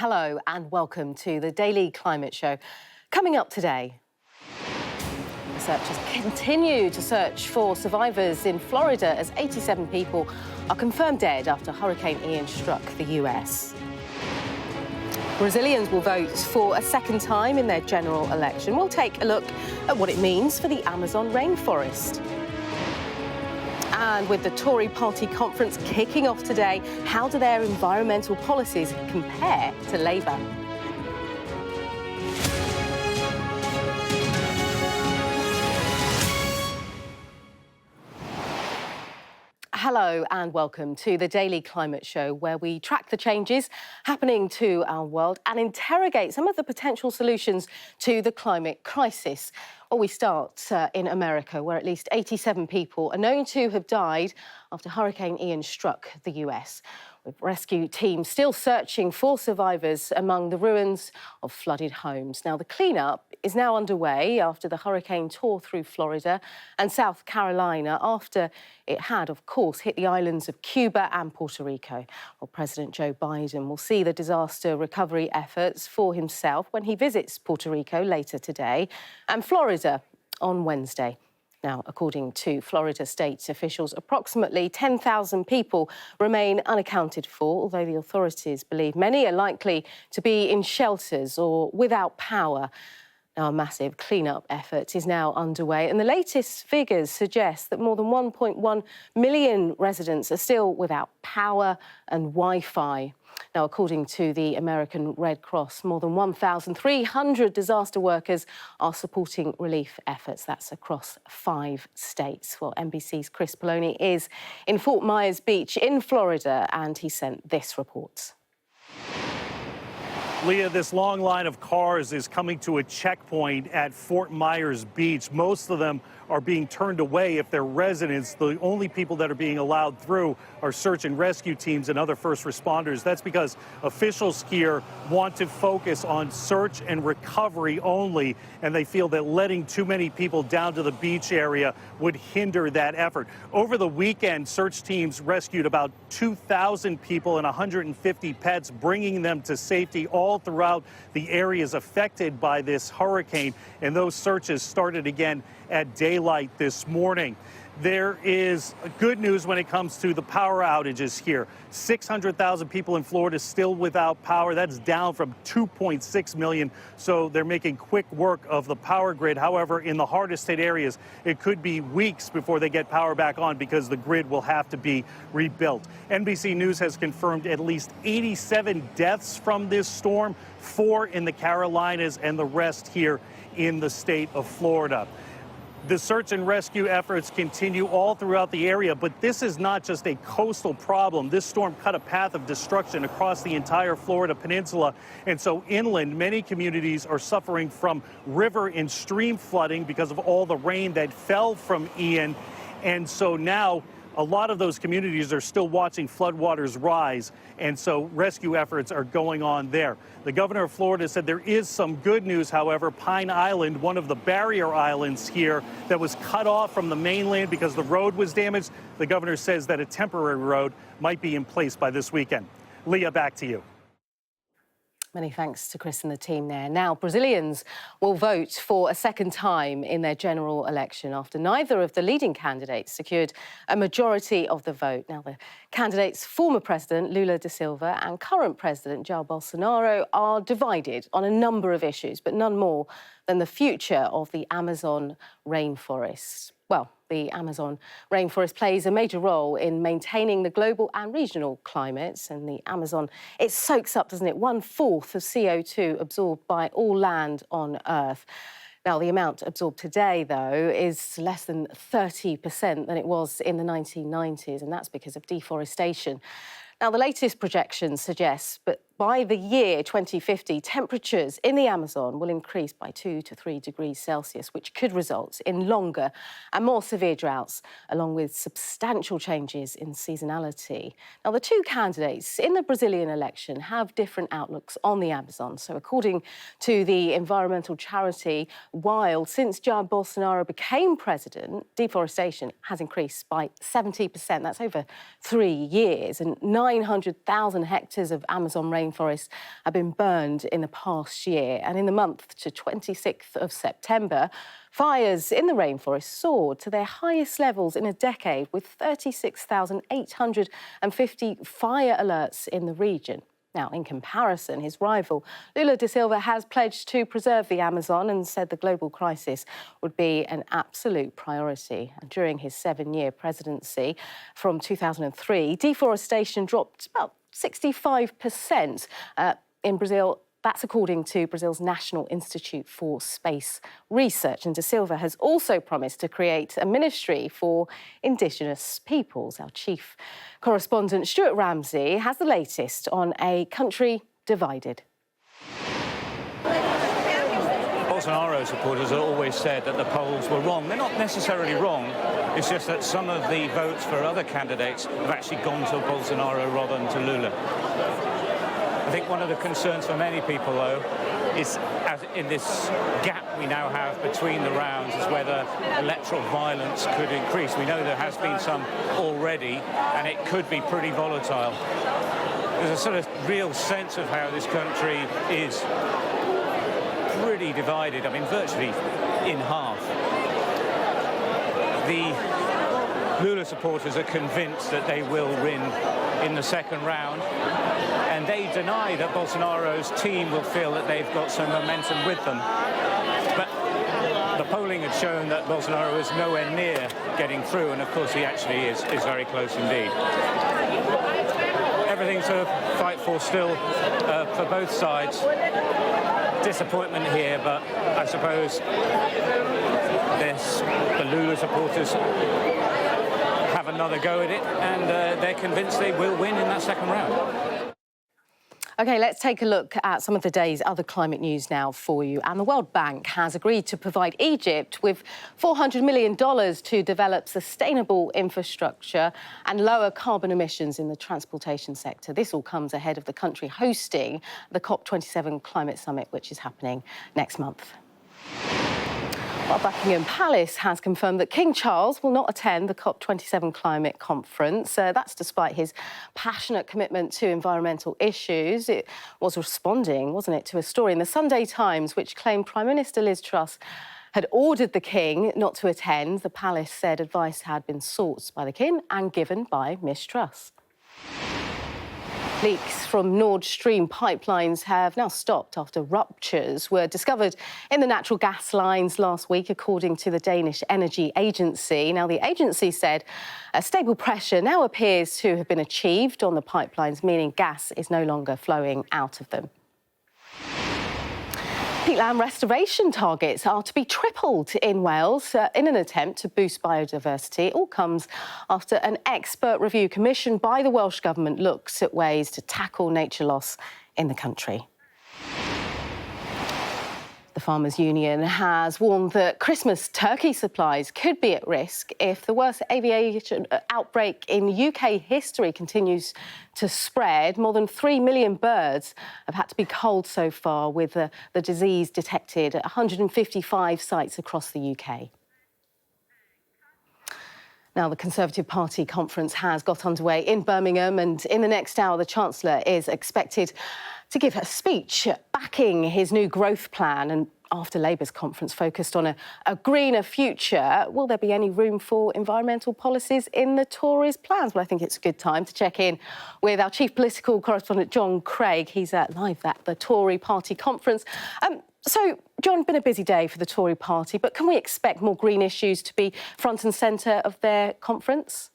Hello and welcome to the Daily Climate Show. Coming up today, researchers continue to search for survivors in Florida as 87 people are confirmed dead after Hurricane Ian struck the US. Brazilians will vote for a second time in their general election. We'll take a look at what it means for the Amazon rainforest. And with the Tory party conference kicking off today, how do their environmental policies compare to Labour? Hello and welcome to the Daily Climate Show, where we track the changes happening to our world and interrogate some of the potential solutions to the climate crisis. Well, we start in America, where at least 87 people are known to have died after Hurricane Ian struck the US, with rescue teams still searching for survivors among the ruins of flooded homes. Now, the clean-up is now underway after the hurricane tore through Florida and South Carolina after it had, of course, hit the islands of Cuba and Puerto Rico. Well, President Joe Biden will see the disaster recovery efforts for himself when he visits Puerto Rico later today and Florida on Wednesday. Now, according to Florida state officials, approximately 10,000 people remain unaccounted for, although the authorities believe many are likely to be in shelters or without power. Now, a massive clean-up effort is now underway, and the latest figures suggest that more than 1.1 million residents are still without power and Wi-Fi. Now, according to the American Red Cross, more than 1,300 disaster workers are supporting relief efforts. That's across 5 states. Well, NBC's Chris Poloni is in Fort Myers Beach in Florida, and he sent this report. Leah, this long line of cars is coming to a checkpoint at Fort Myers Beach. Most of them are being turned away if they're residents. The only people that are being allowed through are search and rescue teams and other first responders. That's because officials here want to focus on search and recovery only, and they feel that letting too many people down to the beach area would hinder that effort. Over the weekend, search teams rescued about 2,000 people and 150 pets, bringing them to safety all throughout the areas affected by this hurricane, and those searches started again at daylight this morning. There is good news when it comes to the power outages here. 600,000 people in Florida still without power. That's down from 2.6 million. So they're making quick work of the power grid. However, in the hardest hit areas, it could be weeks before they get power back on because the grid will have to be rebuilt. NBC News has confirmed at least 87 deaths from this storm, 4 in the Carolinas and the rest here in the state of Florida. The search and rescue efforts continue all throughout the area, but this is not just a coastal problem. This storm cut a path of destruction across the entire Florida peninsula. And so inland, many communities are suffering from river and stream flooding because of all the rain that fell from Ian. And so now a lot of those communities are still watching floodwaters rise, and so rescue efforts are going on there. The governor of Florida said there is some good news, however. Pine Island, one of the barrier islands here that was cut off from the mainland because the road was damaged, the governor says that a temporary road might be in place by this weekend. Leah, back to you. Many thanks to Chris and the team there. Now, Brazilians will vote for a second time in their general election after neither of the leading candidates secured a majority of the vote. Now, the candidates, former President Lula da Silva and current President Jair Bolsonaro, are divided on a number of issues, but none more than the future of the Amazon rainforest. Well, the Amazon rainforest plays a major role in maintaining the global and regional climates. And the Amazon, it soaks up, doesn't it, 1/4 of CO2 absorbed by all land on Earth. Now, the amount absorbed today, though, is less than 30% than it was in the 1990s, and that's because of deforestation. Now, the latest projections suggest that by the year 2050, temperatures in the Amazon will increase by 2 to 3 degrees Celsius, which could result in longer and more severe droughts, along with substantial changes in seasonality. Now, the two candidates in the Brazilian election have different outlooks on the Amazon. So, according to the environmental charity Wild, since Jair Bolsonaro became president, deforestation has increased by 70%. That's over 3 years, and 900,000 hectares of Amazon rainforest rainforests have been burned in the past year. And in the month to 26th of September, fires in the rainforest soared to their highest levels in a decade, with 36,850 fire alerts in the region. Now, in comparison, his rival, Lula da Silva, has pledged to preserve the Amazon and said the global crisis would be an absolute priority. And during his 7-year presidency from 2003, deforestation dropped about 65% in Brazil. That's according to Brazil's National Institute for Space Research. And da Silva has also promised to create a ministry for Indigenous peoples. Our chief correspondent, Stuart Ramsey, has the latest on a country divided. Bolsonaro supporters have always said that the polls were wrong. They're not necessarily wrong. It's just that some of the votes for other candidates have actually gone to Bolsonaro rather than to Lula. I think one of the concerns for many people, though, is as in this gap we now have between the rounds, is whether electoral violence could increase. We know there has been some already, and it could be pretty volatile. There's a sort of real sense of how this country is pretty divided. I mean, virtually in half. The Lula supporters are convinced that they will win in the second round, and they deny that Bolsonaro's team will feel that they've got some momentum with them. But the polling had shown that Bolsonaro is nowhere near getting through, and of course he actually is very close indeed. Everything to fight for still for both sides. Disappointment here, but I suppose the Lula supporters have another go at it, and they're convinced they will win in that second round. OK, let's take a look at some of the day's other climate news now for you. And the World Bank has agreed to provide Egypt with $400 million to develop sustainable infrastructure and lower carbon emissions in the transportation sector. This all comes ahead of the country hosting the COP27 climate summit, which is happening next month. Well, Buckingham Palace has confirmed that King Charles will not attend the COP27 climate conference. That's despite his passionate commitment to environmental issues. It was responding, wasn't it, to a story in the Sunday Times which claimed Prime Minister Liz Truss had ordered the King not to attend. The palace said advice had been sought by the King and given by Miss Truss. Leaks from Nord Stream pipelines have now stopped after ruptures were discovered in the natural gas lines last week, according to the Danish Energy Agency. Now, the agency said a stable pressure now appears to have been achieved on the pipelines, meaning gas is no longer flowing out of them. Peatland restoration targets are to be tripled in Wales in an attempt to boost biodiversity. It all comes after an expert review commissioned by the Welsh Government looks at ways to tackle nature loss in the country. The Farmers' Union has warned that Christmas turkey supplies could be at risk if the worst aviation outbreak in UK history continues to spread. More than 3 million birds have had to be culled so far, with the disease detected at 155 sites across the UK. Now, the Conservative Party conference has got underway in Birmingham, and in the next hour, the Chancellor is expected to give a speech backing his new growth plan. And after Labour's conference focused on a greener future, will there be any room for environmental policies in the Tories' plans? Well, I think it's a good time to check in with our chief political correspondent, John Craig. He's live at the Tory party conference. So, John, been a busy day for the Tory party, but can we expect more green issues to be front and centre of their conference?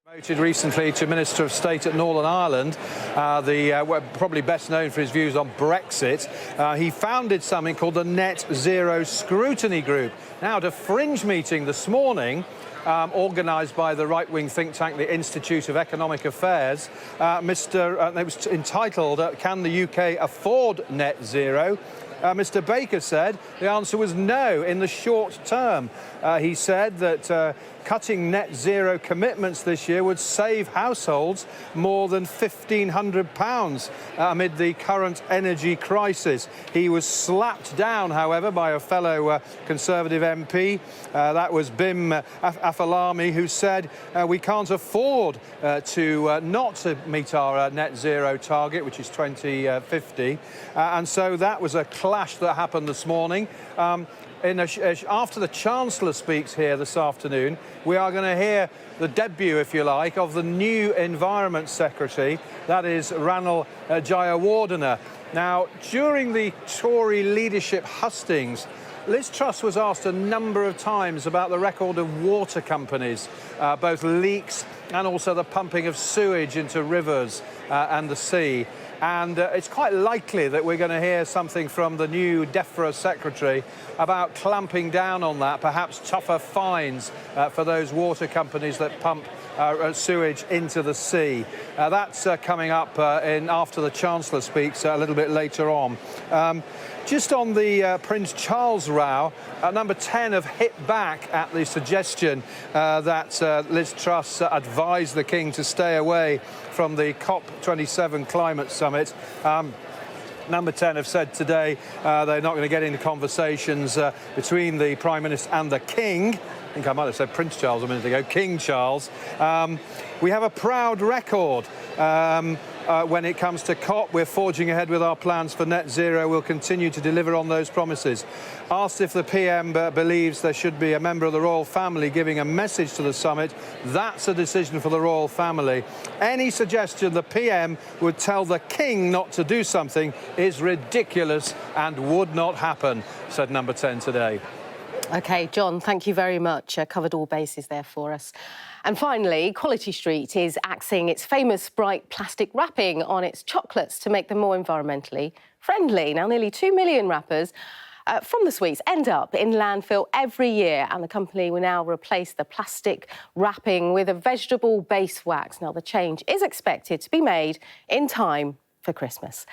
Promoted recently to Minister of State at Northern Ireland, probably best known for his views on Brexit. He founded something called the Net Zero Scrutiny Group. Now, at a fringe meeting this morning, organised by the right-wing think tank, the Institute of Economic Affairs, it was entitled, Can the UK Afford Net Zero? Mr. Baker said the answer was no in the short term. He said that cutting net zero commitments this year would save households more than £1,500 amid the current energy crisis. He was slapped down, however, by a fellow Conservative MP. That was Bim Afalami, who said we can't afford not to meet our net zero target, which is 2050. And so that was a clash that happened this morning. After the Chancellor speaks here this afternoon, we are going to hear the debut, if you like, of the new Environment Secretary, that is Ranil Jayawardena. Now, during the Tory leadership hustings, Liz Truss was asked a number of times about the record of water companies, both leaks and also the pumping of sewage into rivers and the sea. And it's quite likely that we're going to hear something from the new DEFRA secretary about clamping down on that, perhaps tougher fines for those water companies that pump sewage into the sea. That's coming up after the Chancellor speaks a little bit later on. Just on the Prince Charles row, Number 10 have hit back at the suggestion that Liz Truss advised the King to stay away from the COP27 climate summit. Number 10 have said today they're not going to get into conversations between the Prime Minister and the King. I think I might have said Prince Charles a minute ago, King Charles. We have a proud record when it comes to COP. We're forging ahead with our plans for net zero. We'll continue to deliver on those promises. Asked if the PM believes there should be a member of the royal family giving a message to the summit, that's a decision for the royal family. Any suggestion the PM would tell the King not to do something is ridiculous and would not happen, said Number 10 today. OK, John, thank you very much. Covered all bases there for us. And finally, Quality Street is axing its famous bright plastic wrapping on its chocolates to make them more environmentally friendly. Now, nearly 2 million wrappers from the sweets end up in landfill every year, and the company will now replace the plastic wrapping with a vegetable base wax. Now, the change is expected to be made in time for Christmas.